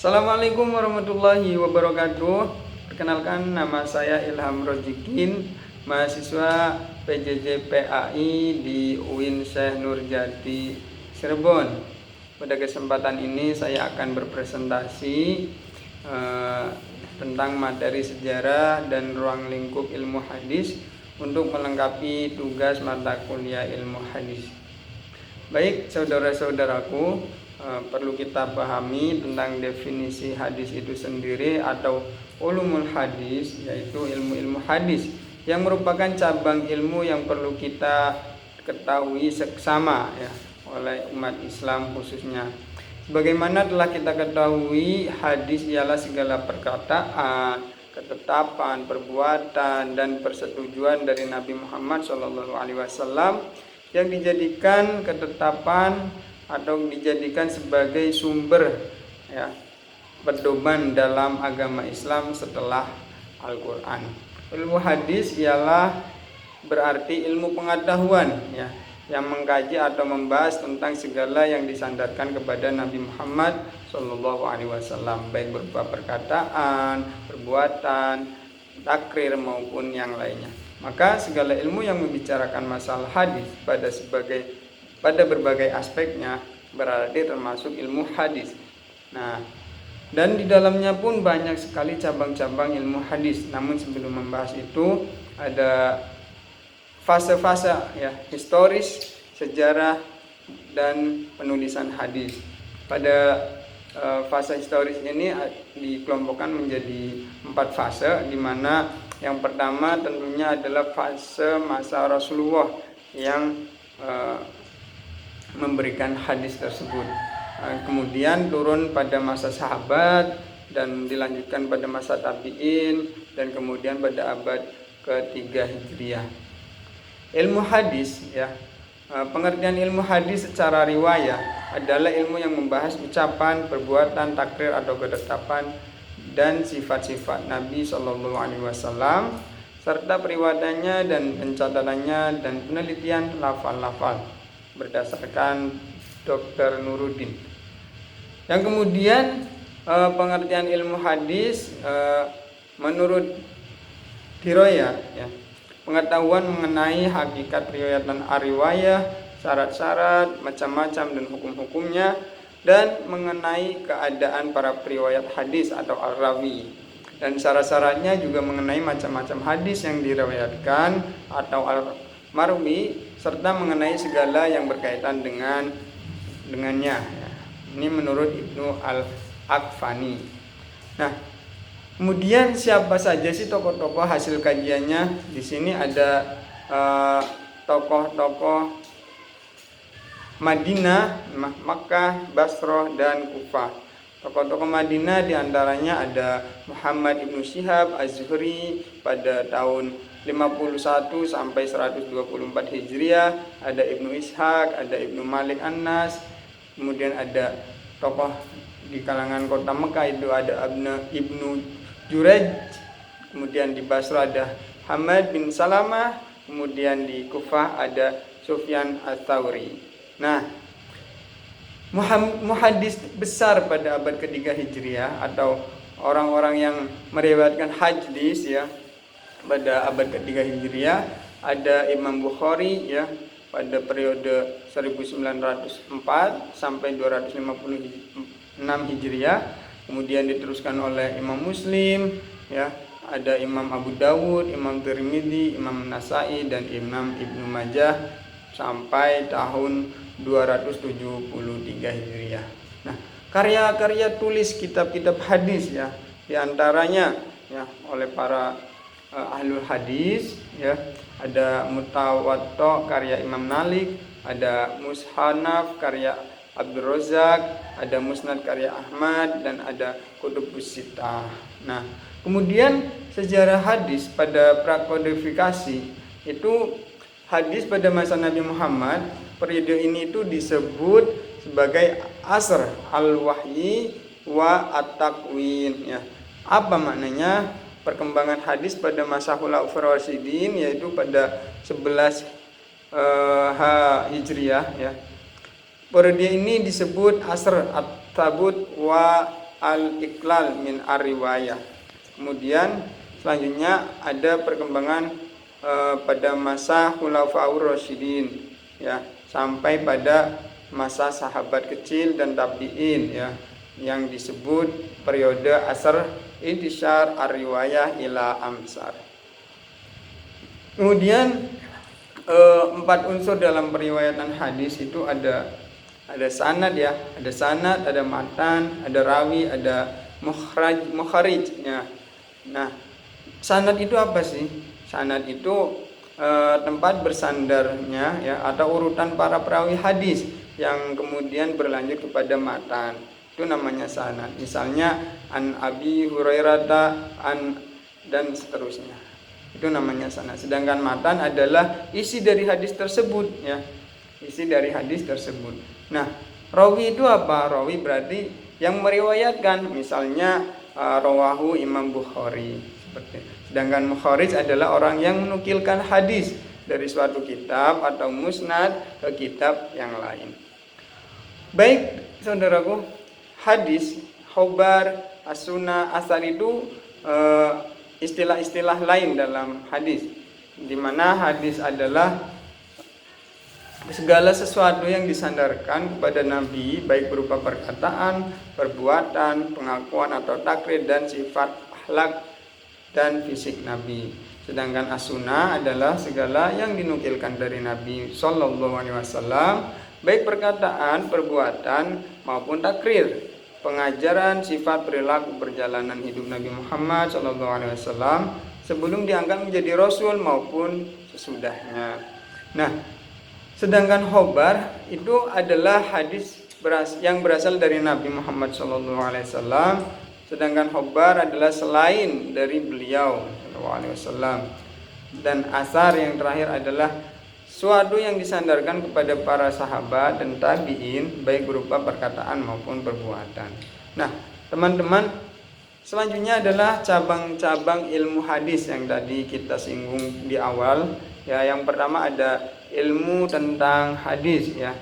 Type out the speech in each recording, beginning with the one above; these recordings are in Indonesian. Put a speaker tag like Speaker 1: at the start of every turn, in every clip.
Speaker 1: Assalamualaikum warahmatullahi wabarakatuh. Perkenalkan, nama saya Ilham Rozikin, mahasiswa PJJ PAI di UIN Syekh Nurjati Cirebon. Pada kesempatan ini saya akan berpresentasi tentang materi sejarah dan ruang lingkup ilmu hadis untuk melengkapi tugas mata kuliah ilmu hadis. Baik, saudara-saudaraku, perlu kita pahami tentang definisi hadis itu sendiri atau ulumul hadis, yaitu ilmu-ilmu hadis yang merupakan cabang ilmu yang perlu kita ketahui seksama ya oleh umat Islam khususnya. Sebagaimana telah kita ketahui, hadis ialah segala perkataan, ketetapan, perbuatan, dan persetujuan dari Nabi Muhammad SAW yang dijadikan ketetapan atau dijadikan sebagai sumber ya pedoman dalam agama Islam setelah Al-Quran. Ilmu hadis ialah berarti ilmu pengetahuan ya yang mengkaji atau membahas tentang segala yang disandarkan kepada Nabi Muhammad SAW, baik berupa perkataan, perbuatan, takrir maupun yang lainnya. Maka segala ilmu yang membicarakan masalah hadis pada berbagai aspeknya berarti termasuk ilmu hadis. Nah, dan di dalamnya pun banyak sekali cabang-cabang ilmu hadis. Namun sebelum membahas itu ada fase-fase ya, historis, sejarah, dan penulisan hadis. Pada fase historis ini dikelompokkan menjadi 4 fase, di mana yang pertama tentunya adalah fase masa Rasulullah yang memberikan hadis tersebut. Kemudian turun pada masa sahabat dan dilanjutkan pada masa tabi'in dan kemudian pada abad ke-3 Hijriah. Ilmu hadis ya, pengertian ilmu hadis secara riwayah adalah ilmu yang membahas ucapan, perbuatan, takrir atau ketetapan dan sifat-sifat Nabi SAW serta periwayatannya dan pencatatannya dan penelitian lafal-lafal berdasarkan Dr. Nuruddin. Yang kemudian pengertian ilmu hadis menurut riwayat ya, pengetahuan mengenai hakikat riwayat dan riwayah, syarat-syarat, macam-macam dan hukum-hukumnya, dan mengenai keadaan para periwayat hadis atau al-rawi. Dan syarat-syaratnya juga mengenai macam-macam hadis yang diriwayatkan atau al-marwi, serta mengenai segala yang berkaitan dengannya ya. Ini menurut Ibnu Al-Aqfani. Nah, kemudian siapa saja sih tokoh-tokoh hasil kajiannya? Di sini ada tokoh-tokoh Madinah, Makkah, Basrah, dan Kufah. Tokoh-tokoh Madinah diantaranya ada Muhammad ibnu Syihab Az-Zuhri pada tahun 51 sampai 124 Hijriah, ada Ibnu Ishaq, ada Ibnu Malik An-Nas, kemudian ada tokoh di kalangan kota Mekah itu ada Ibnu Jurayj, kemudian di Basra ada Hamad bin Salamah, kemudian di Kufah ada Sufyan Ats-Tsauri. Nah, muhaddis besar pada abad ke-3 Hijriah atau orang-orang yang meriwayatkan hadis ya pada abad ke-3 Hijriah ada Imam Bukhari ya pada periode 1904 sampai 256 Hijriah, kemudian diteruskan oleh Imam Muslim ya, ada Imam Abu Dawud, Imam Tirmidzi, Imam Nasai, dan Imam Ibnu Majah sampai tahun 273 Hijriah. Nah, karya-karya tulis kitab-kitab hadis ya, diantaranya ya oleh para ahlul hadis ya, ada Mutawatta karya Imam Malik, ada Mushanaf karya Abdul Razak, ada Musnad karya Ahmad, dan ada Kutubus Sittah. Nah, kemudian sejarah hadis pada prakodifikasi itu hadis pada masa Nabi Muhammad periode ini itu disebut sebagai asr al-wahyi wa at-takwin ya. Apa maknanya? Perkembangan hadis pada masa Khulafaur Rasyidin, yaitu pada 11 Hijriah ya. Periode ini disebut asr at-tabut wa al-iqlal min ar-riwayah. Kemudian selanjutnya ada perkembangan pada masa Khulafaur Rasyidin, ya, sampai pada masa sahabat kecil dan tabi'in, ya, yang disebut periode asar intisyar ar-riwayah ila amsar. Kemudian 4 unsur dalam periwayatan hadis itu ada sanad, ya, ada sanad, ada matan, ada rawi, ada mukharij, ya. Nah, sanad itu apa sih? Sanad itu tempat bersandarnya, ya, atau urutan para perawi hadis yang kemudian berlanjut kepada matan. Itu namanya sanad. Misalnya an Abi Hurairah dan seterusnya. Itu namanya sanad. Sedangkan matan adalah isi dari hadis tersebut, ya. Isi dari hadis tersebut. Nah, rawi itu apa? Rawi berarti yang meriwayatkan. Misalnya rawahu Imam Bukhari, seperti itu. Sedangkan mukharij adalah orang yang menukilkan hadis dari suatu kitab atau musnad ke kitab yang lain. Baik, saudaraku, hadis, khobar, as-sunnah, asar itu istilah-istilah lain dalam hadis, di mana hadis adalah segala sesuatu yang disandarkan kepada Nabi, baik berupa perkataan, perbuatan, pengakuan atau takrir dan sifat akhlak dan fisik Nabi. Sedangkan as-sunnah adalah segala yang dinukilkan dari Nabi Shallallahu Alaihi Wasallam, baik perkataan, perbuatan maupun takrir, pengajaran, sifat, perilaku, perjalanan hidup Nabi Muhammad Shallallahu Alaihi Wasallam sebelum diangkat menjadi Rasul maupun sesudahnya. Nah, sedangkan khobar itu adalah hadis yang berasal dari Nabi Muhammad Shallallahu Alaihi Wasallam. Sedangkan khobar adalah selain dari beliau Shallallahu Alaihi Wasallam. Dan asar yang terakhir adalah suatu yang disandarkan kepada para sahabat dan tabi'in, baik berupa perkataan maupun perbuatan. Nah, teman-teman, selanjutnya adalah cabang-cabang ilmu hadis yang tadi kita singgung di awal. Ya, yang pertama ada ilmu tentang hadis, ya,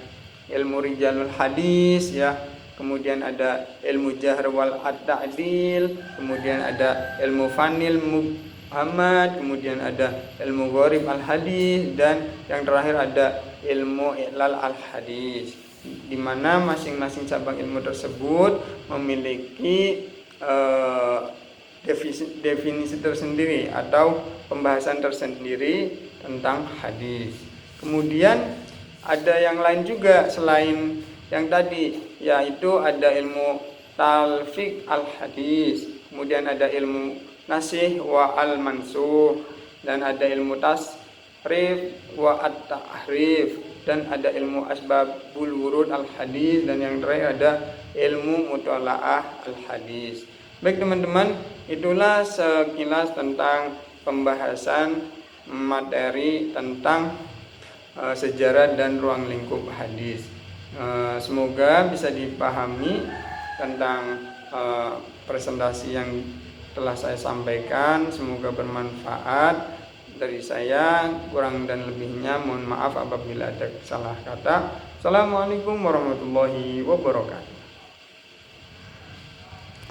Speaker 1: ilmu rijalul hadis, ya. Kemudian ada ilmu jahr wal at-ta'dil, kemudian ada ilmu fanil Muhammad, kemudian ada ilmu gharib al-hadis, dan yang terakhir ada ilmu i'lal al-hadis, di mana masing-masing cabang ilmu tersebut memiliki definisi tersendiri atau pembahasan tersendiri tentang hadis. Kemudian ada yang lain juga selain yang tadi, yaitu ada ilmu talfiq al-hadis, kemudian ada ilmu nasih wa al-mansuh, dan ada ilmu tasrif wa at-tahrif, dan ada ilmu asbabul wurud al-hadis, dan yang terakhir ada ilmu mutalaah al-hadis. Baik teman-teman, itulah sekilas tentang pembahasan materi tentang sejarah dan ruang lingkup hadis. Semoga bisa dipahami tentang presentasi yang telah saya sampaikan. Semoga bermanfaat. Dari saya, kurang dan lebihnya mohon maaf apabila ada salah kata. Assalamualaikum warahmatullahi wabarakatuh.